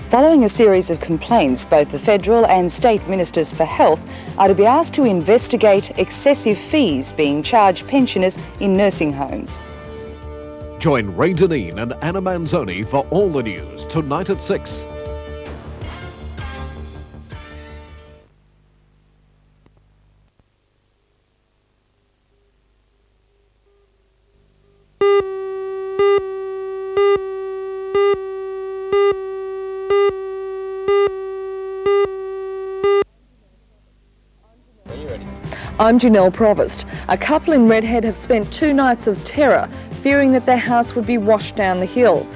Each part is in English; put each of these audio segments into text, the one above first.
Following a series of complaints, both the federal and state ministers for health are to be asked to investigate excessive fees being charged pensioners in nursing homes. Join Ray Deneen and Anna Manzoni for all the news tonight at 6. I'm Janelle Provost. A couple in Redhead have spent 2 nights of terror, fearing that their house would be washed down the hill.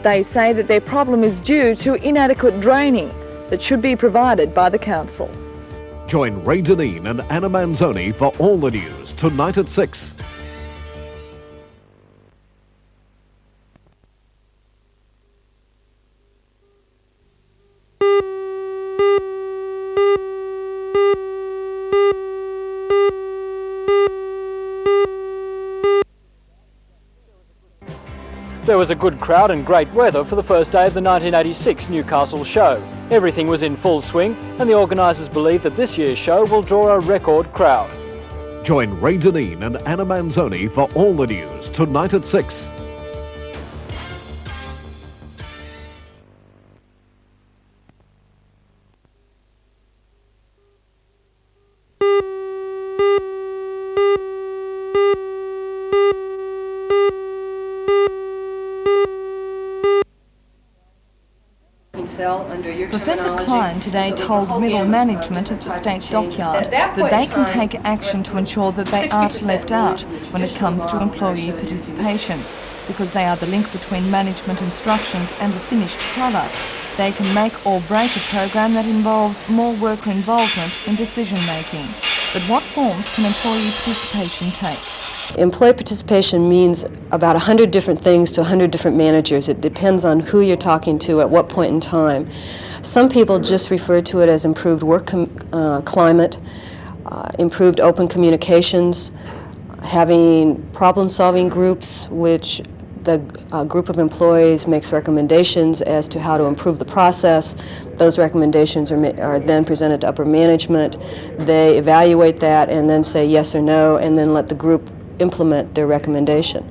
They say that their problem is due to inadequate draining that should be provided by the council. Join Ray Deneen and Anna Manzoni for all the news tonight at 6. There was a good crowd and great weather for the first day of the 1986 Newcastle show. Everything was in full swing and the organisers believe that this year's show will draw a record crowd. Join Ray Deneen and Anna Manzoni for all the news tonight at 6. Professor Klein today told middle management at the state dockyard that they can take action to ensure that they aren't left out when it comes to employee participation, because they are the link between management instructions and the finished product. They can make or break a program that involves more worker involvement in decision making. But what forms can employee participation take? Employee participation means about 100 different things to 100 different managers. It depends on who you're talking to at what point in time. Some people just refer to it as improved work climate, improved open communications, having problem-solving groups, which the group of employees makes recommendations as to how to improve the process. Those recommendations are then presented to upper management. They evaluate that and then say yes or no, and then let the group implement their recommendation.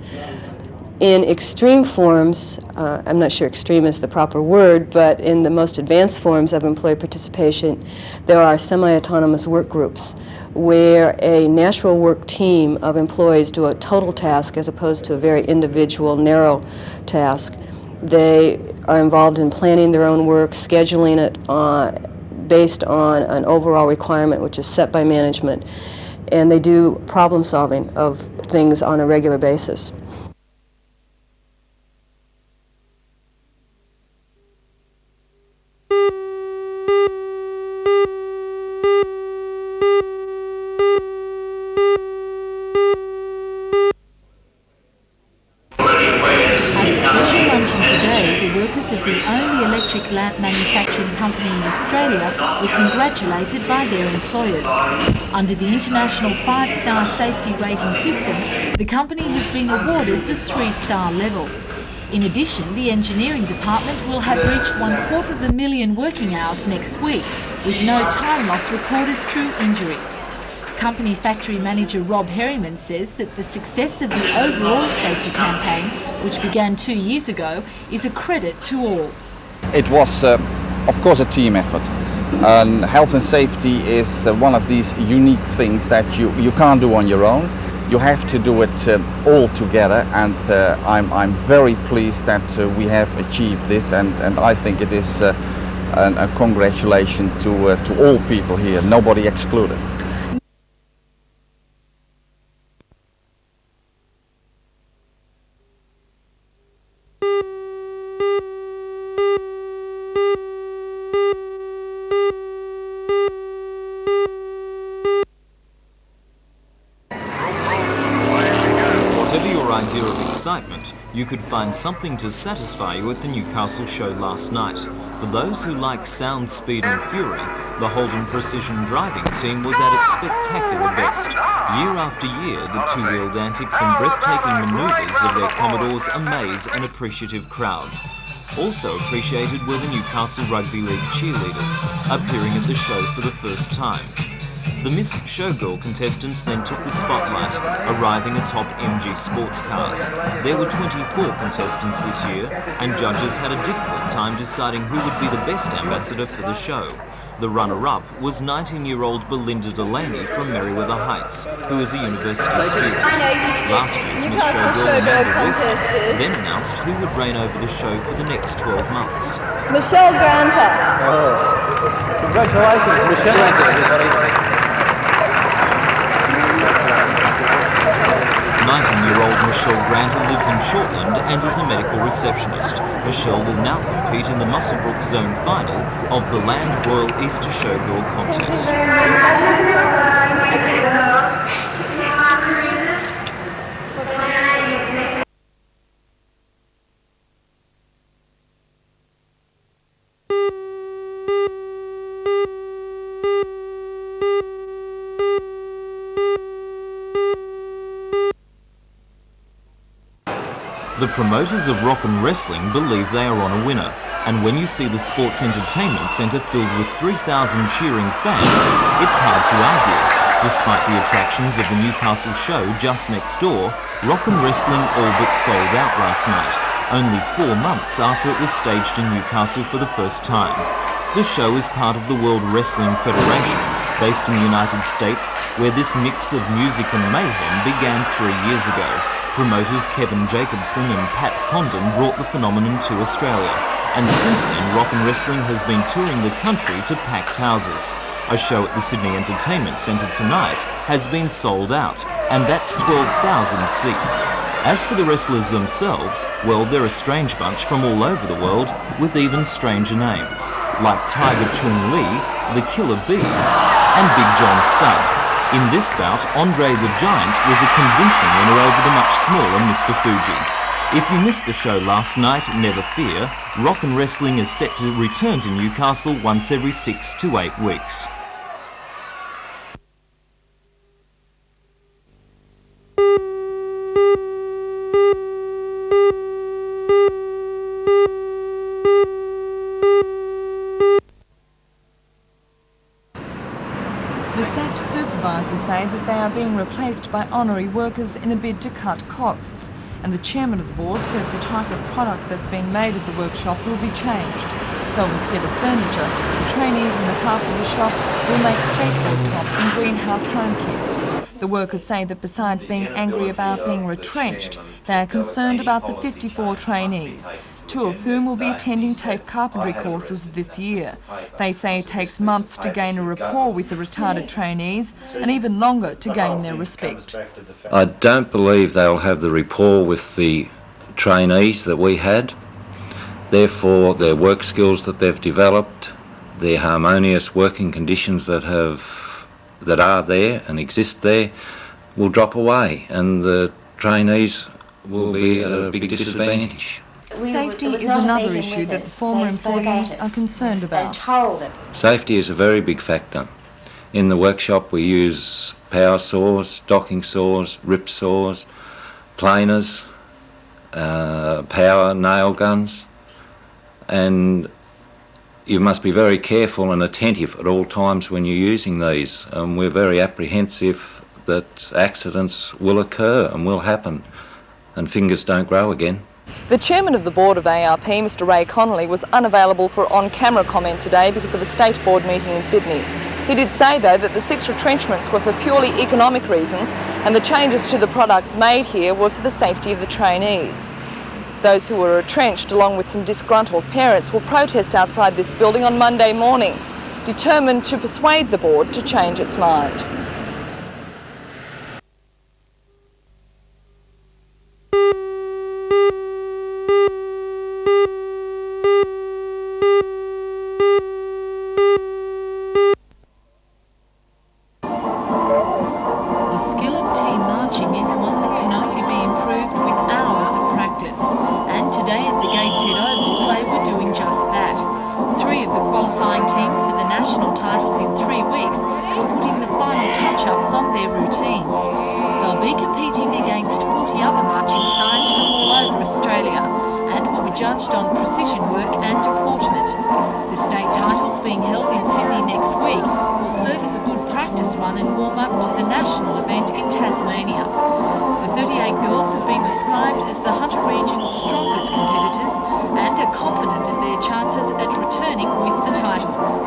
In extreme forms, I'm not sure extreme is the proper word, but in the most advanced forms of employee participation, there are semi-autonomous work groups where a natural work team of employees do a total task as opposed to a very individual, narrow task. They are involved in planning their own work, scheduling it based on an overall requirement which is set by management, and they do problem solving of things on a regular basis. Of the only electric lamp manufacturing company in Australia were congratulated by their employers. Under the International 5-star safety rating system, the company has been awarded the 3-star level. In addition, the engineering department will have reached 250,000 working hours next week, with no time loss recorded through injuries. Company factory manager Rob Herriman says that the success of the overall safety campaign, which began 2 years ago, is a credit to all. It was, of course, a team effort. Health and safety is one of these unique things that you can't do on your own. You have to do it all together, and I'm very pleased that we have achieved this, and I think it is a congratulation to all people here, nobody excluded. Idea of excitement, you could find something to satisfy you at the Newcastle show last night. For those who like sound, speed and fury, the Holden Precision Driving team was at its spectacular best. Year after year, the two-wheeled antics and breathtaking manoeuvres of their Commodores amaze an appreciative crowd. Also appreciated were the Newcastle Rugby League cheerleaders, appearing at the show for the first time. The Miss Showgirl contestants then took the spotlight, arriving atop MG sports cars. There were 24 contestants this year, and judges had a difficult time deciding who would be the best ambassador for the show. The runner-up was 19-year-old Belinda Delaney from Merriweather Heights, who is a university student. Last year's Miss Showgirl Amanda Wilson then announced who would reign over the show for the next 12 months. Michelle Granter. Oh. Congratulations, Michelle. Thank you, everybody. 19-year-old Michelle Granter lives in Shortland and is a medical receptionist. Michelle will now compete in the Muswellbrook Zone final of the Land Royal Easter Showgirl contest. The promoters of rock and wrestling believe they are on a winner, and when you see the Sports Entertainment Centre filled with 3,000 cheering fans, it's hard to argue. Despite the attractions of the Newcastle show just next door, rock and wrestling all but sold out last night, only 4 months after it was staged in Newcastle for the first time. The show is part of the World Wrestling Federation, based in the United States, where this mix of music and mayhem began 3 years ago. Promoters Kevin Jacobson and Pat Condon brought the phenomenon to Australia, and since then rock and wrestling has been touring the country to packed houses. A show at the Sydney Entertainment Centre tonight has been sold out, and that's 12,000 seats. As for the wrestlers themselves, well, they're a strange bunch from all over the world with even stranger names, like Tiger Chung-Lee, the Killer Bees, and Big John Studd. In this bout, Andre the Giant was a convincing winner over the much smaller Mr. Fuji. If you missed the show last night, never fear. Rock and wrestling is set to return to Newcastle once every 6 to 8 weeks. The sacked supervisors say that they are being replaced by honorary workers in a bid to cut costs, and the chairman of the board says the type of product that's being made at the workshop will be changed. So instead of furniture, the trainees in the carpentry shop will make skateboard tops and greenhouse home kits. The workers say that besides being angry about being retrenched, they are concerned about the 54 trainees, 2 of whom will be attending TAFE carpentry courses this year. They say it takes months to gain a rapport with the retarded trainees and even longer to gain their respect. I don't believe they'll have the rapport with the trainees that we had. Therefore, their work skills that they've developed, their harmonious working conditions that are there and exist there will drop away, and the trainees will be at a big disadvantage. Safety is another issue that the former employees are concerned about. Safety is a very big factor. In the workshop we use power saws, docking saws, rip saws, planers, power nail guns, and you must be very careful and attentive at all times when you're using these. We're very apprehensive that accidents will occur and will happen, and fingers don't grow again. The chairman of the board of ARP, Mr Ray Connolly, was unavailable for on-camera comment today because of a state board meeting in Sydney. He did say, though, that the 6 retrenchments were for purely economic reasons and the changes to the products made here were for the safety of the trainees. Those who were retrenched, along with some disgruntled parents, will protest outside this building on Monday morning, determined to persuade the board to change its mind. judged on precision work and deportment. The state titles being held in Sydney next week will serve as a good practice run and warm up to the national event in Tasmania. The 38 girls have been described as the Hunter region's strongest competitors and are confident in their chances at returning with the titles.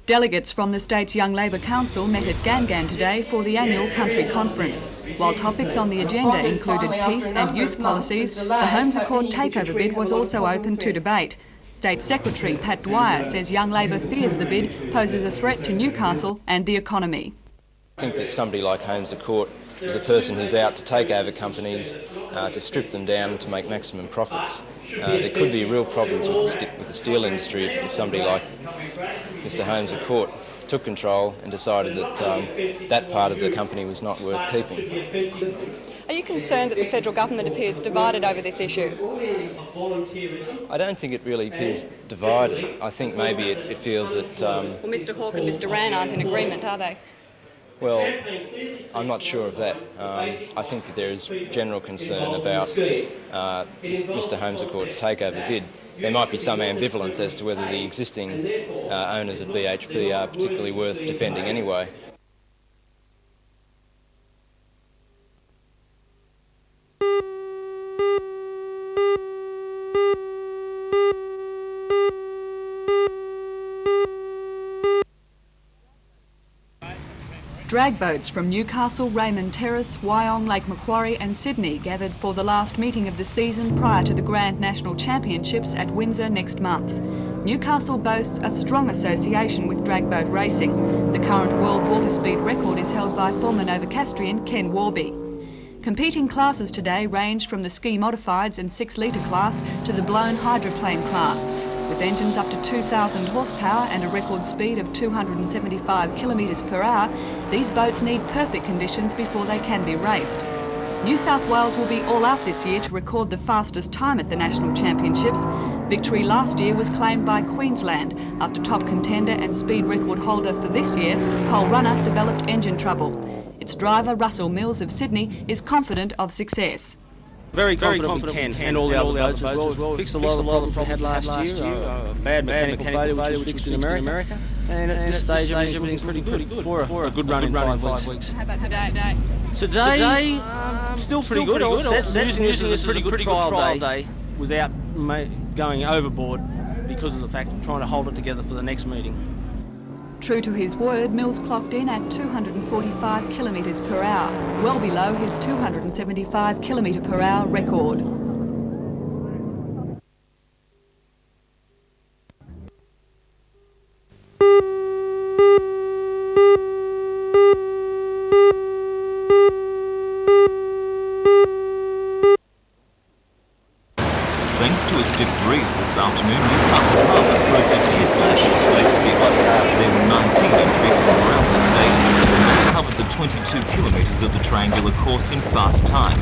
Delegates from the state's Young Labor Council met at Gangan today for the annual country conference. While topics on the agenda included peace and youth policies, the Homes Accord takeover bid was also open to debate. State Secretary Pat Dwyer says Young Labor fears the bid poses a threat to Newcastle and the economy. I think that somebody like Homes Accord is a person who's out to take over companies, to strip them down and to make maximum profits. There could be real problems with the steel industry if somebody like Mr Holmes of Court took control and decided that that part of the company was not worth keeping. Are you concerned that the federal government appears divided over this issue? I don't think it really appears divided. I think maybe it feels that... Well, Mr Hawke and Mr Rann aren't in agreement, are they? Well, I'm not sure of that. I think that there is general concern about Mr Holmes of Court's takeover bid. There might be some ambivalence as to whether the existing owners of BHP are particularly worth defending anyway. Drag boats from Newcastle, Raymond Terrace, Wyong, Lake Macquarie and Sydney gathered for the last meeting of the season prior to the Grand National Championships at Windsor next month. Newcastle boasts a strong association with drag boat racing. The current world water speed record is held by former Novocastrian Ken Warby. Competing classes today ranged from the ski modifieds and 6 litre class to the blown hydroplane class. With engines up to 2,000 horsepower and a record speed of 275 kilometres per hour, these boats need perfect conditions before they can be raced. New South Wales will be all out this year to record the fastest time at the National Championships. Victory last year was claimed by Queensland after top contender and speed record holder for this year, Pole Runner, developed engine trouble. Its driver, Russell Mills of Sydney, is confident of success. Very confident we can, and all the other boats as well. Fixed a lot of the problems we had last year. Bad mechanical failure which was fixed in America. And at this stage everything's pretty good for a good run in 5 weeks. How about today? Today, still pretty good. All set. Using this as a pretty good trial day without going overboard because of the fact of trying to hold it together for the next meeting. True to his word, Mills clocked in at 245 kilometres per hour, well below his 275 kilometre per hour record. Thanks to a stiff breeze this afternoon, Newcastle Harbour proved a tear-stable space skips. There were 19 entries from around the state, and they covered the 22 kilometres of the triangular course in fast time.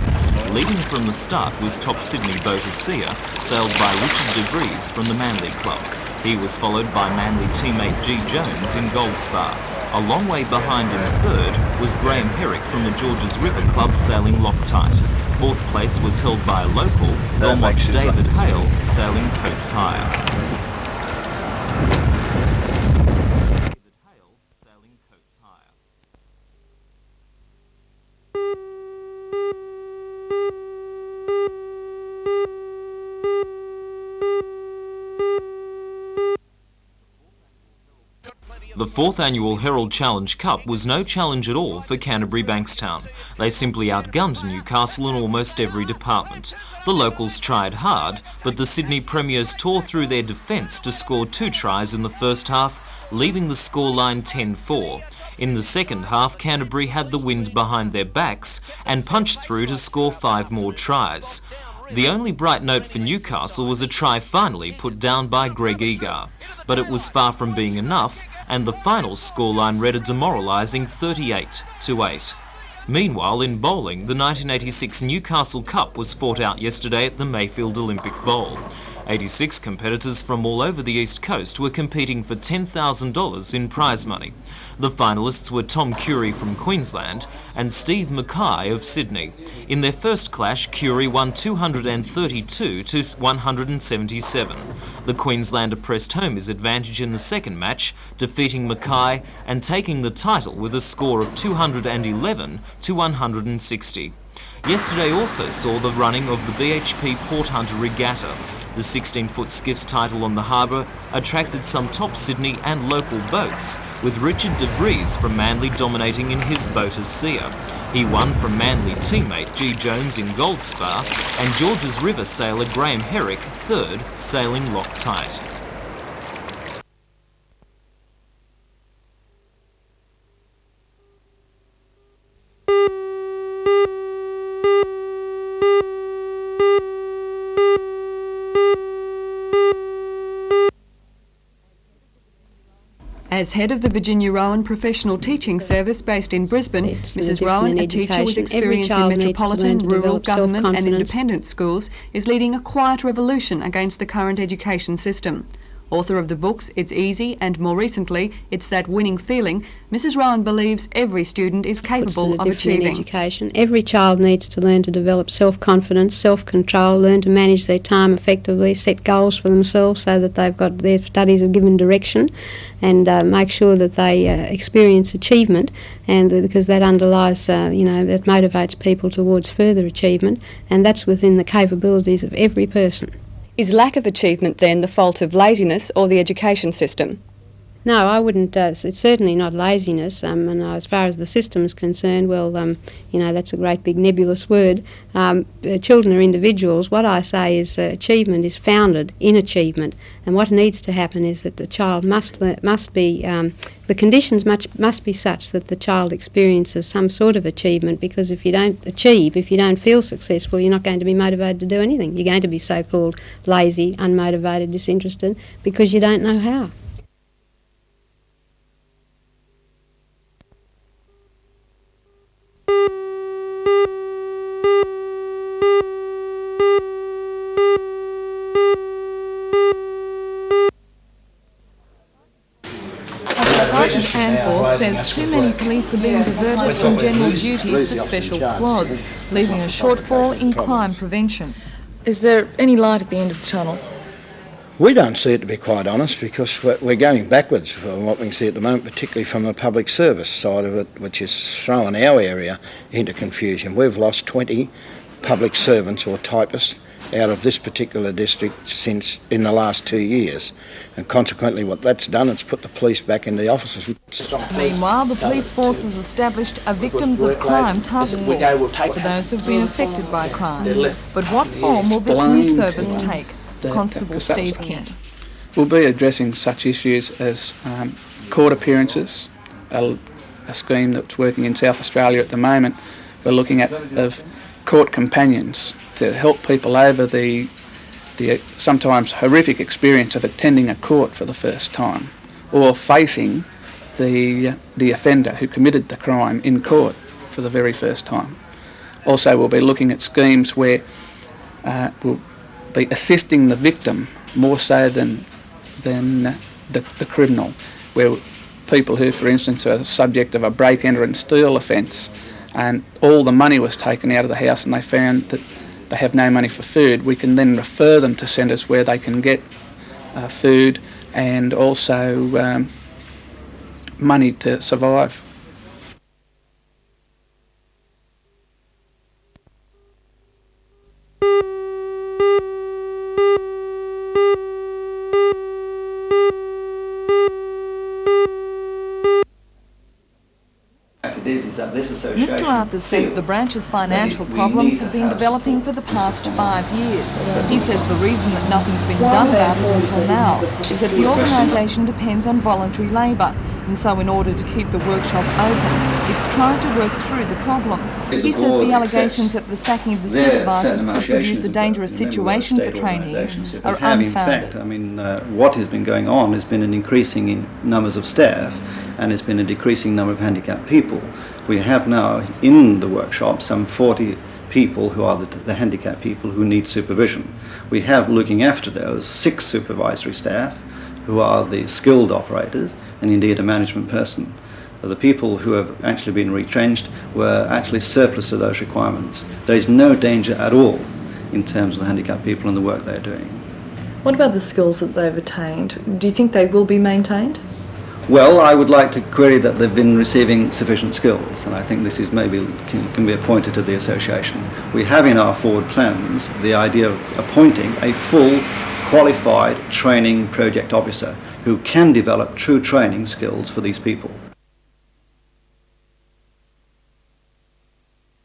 Leading from the start was top Sydney boater Sia, sailed by Richard de Vries from the Manly Club. He was followed by Manly teammate G. Jones in Goldspar. A long way behind in third was Graham Herrick from the Georges River Club sailing Loctite. Fourth place was held by a local, Belmont's David Hale, sailing Coates Hire. The 4th annual Herald Challenge Cup was no challenge at all for Canterbury Bankstown. They simply outgunned Newcastle in almost every department. The locals tried hard, but the Sydney Premiers tore through their defence to score 2 tries in the first half, leaving the scoreline 10-4. In the second half, Canterbury had the wind behind their backs and punched through to score 5 more tries. The only bright note for Newcastle was a try finally put down by Greg Egar, but it was far from being enough, and the final scoreline read a demoralising 38-8. Meanwhile, in bowling, the 1986 Newcastle Cup was fought out yesterday at the Mayfield Olympic Bowl. 86 competitors from all over the East Coast were competing for $10,000 in prize money. The finalists were Tom Curry from Queensland and Steve Mackay of Sydney. In their first clash, Curry won 232 to 177. The Queenslander pressed home his advantage in the second match, defeating Mackay and taking the title with a score of 211 to 160. Yesterday also saw the running of the BHP Port Hunter Regatta. The 16-foot skiffs title on the harbour attracted some top Sydney and local boats, with Richard de Vries from Manly dominating in his boat as seer. He won from Manly teammate G. Jones in Gold Spar and Georges River sailor Graham Herrick third, sailing Loctite. As head of the Virginia Rowan Professional Teaching Service based in Brisbane, Mrs Rowan, a teacher with experience in metropolitan, rural, government and independent schools, is leading a quiet revolution against the current education system. Author of the books It's Easy and, more recently, It's That Winning Feeling, Mrs Rowan believes every student is capable of achieving. Education. Every child needs to learn to develop self-confidence, self-control, learn to manage their time effectively, set goals for themselves so that they've got their studies are given direction, and make sure that they experience achievement, and because that underlies, that motivates people towards further achievement, and that's within the capabilities of every person. Is lack of achievement then the fault of laziness or the education system? No, I wouldn't. It's certainly not laziness. And as far as the system is concerned, well, that's a great big nebulous word. Children are individuals. What I say is achievement is founded in achievement, and what needs to happen is that the child must be the conditions must be such that the child experiences some sort of achievement. Because if you don't achieve, if you don't feel successful, you're not going to be motivated to do anything. You're going to be so-called lazy, unmotivated, disinterested, because you don't know how. Anforth says too many police are being diverted from general duties to special squads, leaving a shortfall in crime prevention. Is there any light at the end of the tunnel? We don't see it, to be quite honest, because we're going backwards from what we can see at the moment, particularly from the public service side of it, which is throwing our area into confusion. We've lost 20 public servants or typists out of this particular district since in the last 2 years, and consequently what that's done, it's put the police back in the offices. Meanwhile, the police force has established a Victims of Crime task force for those who've been affected by crime. But what form will this new service take? Constable Steve Kent. We'll be addressing such issues as court appearances, a scheme that's working in South Australia at the moment. We're looking at of court companions to help people over the sometimes horrific experience of attending a court for the first time, or facing the offender who committed the crime in court for the very first time. Also, we'll be looking at schemes where we'll be assisting the victim more so than the criminal, where people who, for instance, are subject of a break, enter and steal offence, and all the money was taken out of the house and they found that they have no money for food, we can then refer them to centres where they can get food and also money to survive. Mr Arthur says the branch's financial problems have been developing for the past 5 years. He says the reason that nothing's been done about it until now is that the organisation depends on voluntary labour, and so in order to keep the workshop open, it's trying to work through the problem. He says the allegations that the sacking of the supervisors could produce a dangerous situation for trainees are unfounded. In fact, I mean, what has been going on has been an increasing in numbers of staff, and it's been a decreasing number of handicapped people. We have now in the workshop some 40 people who are the handicapped people who need supervision. We have, looking after those, 6 supervisory staff who are the skilled operators, and indeed a management person. The people who have actually been retrenched were actually surplus to those requirements. There is no danger at all in terms of the handicapped people and the work they're doing. What about the skills that they've attained? Do you think they will be maintained? Well, I would like to query that they've been receiving sufficient skills, and I think this is maybe can be appointed to the association. We have in our forward plans the idea of appointing a full qualified training project officer who can develop true training skills for these people.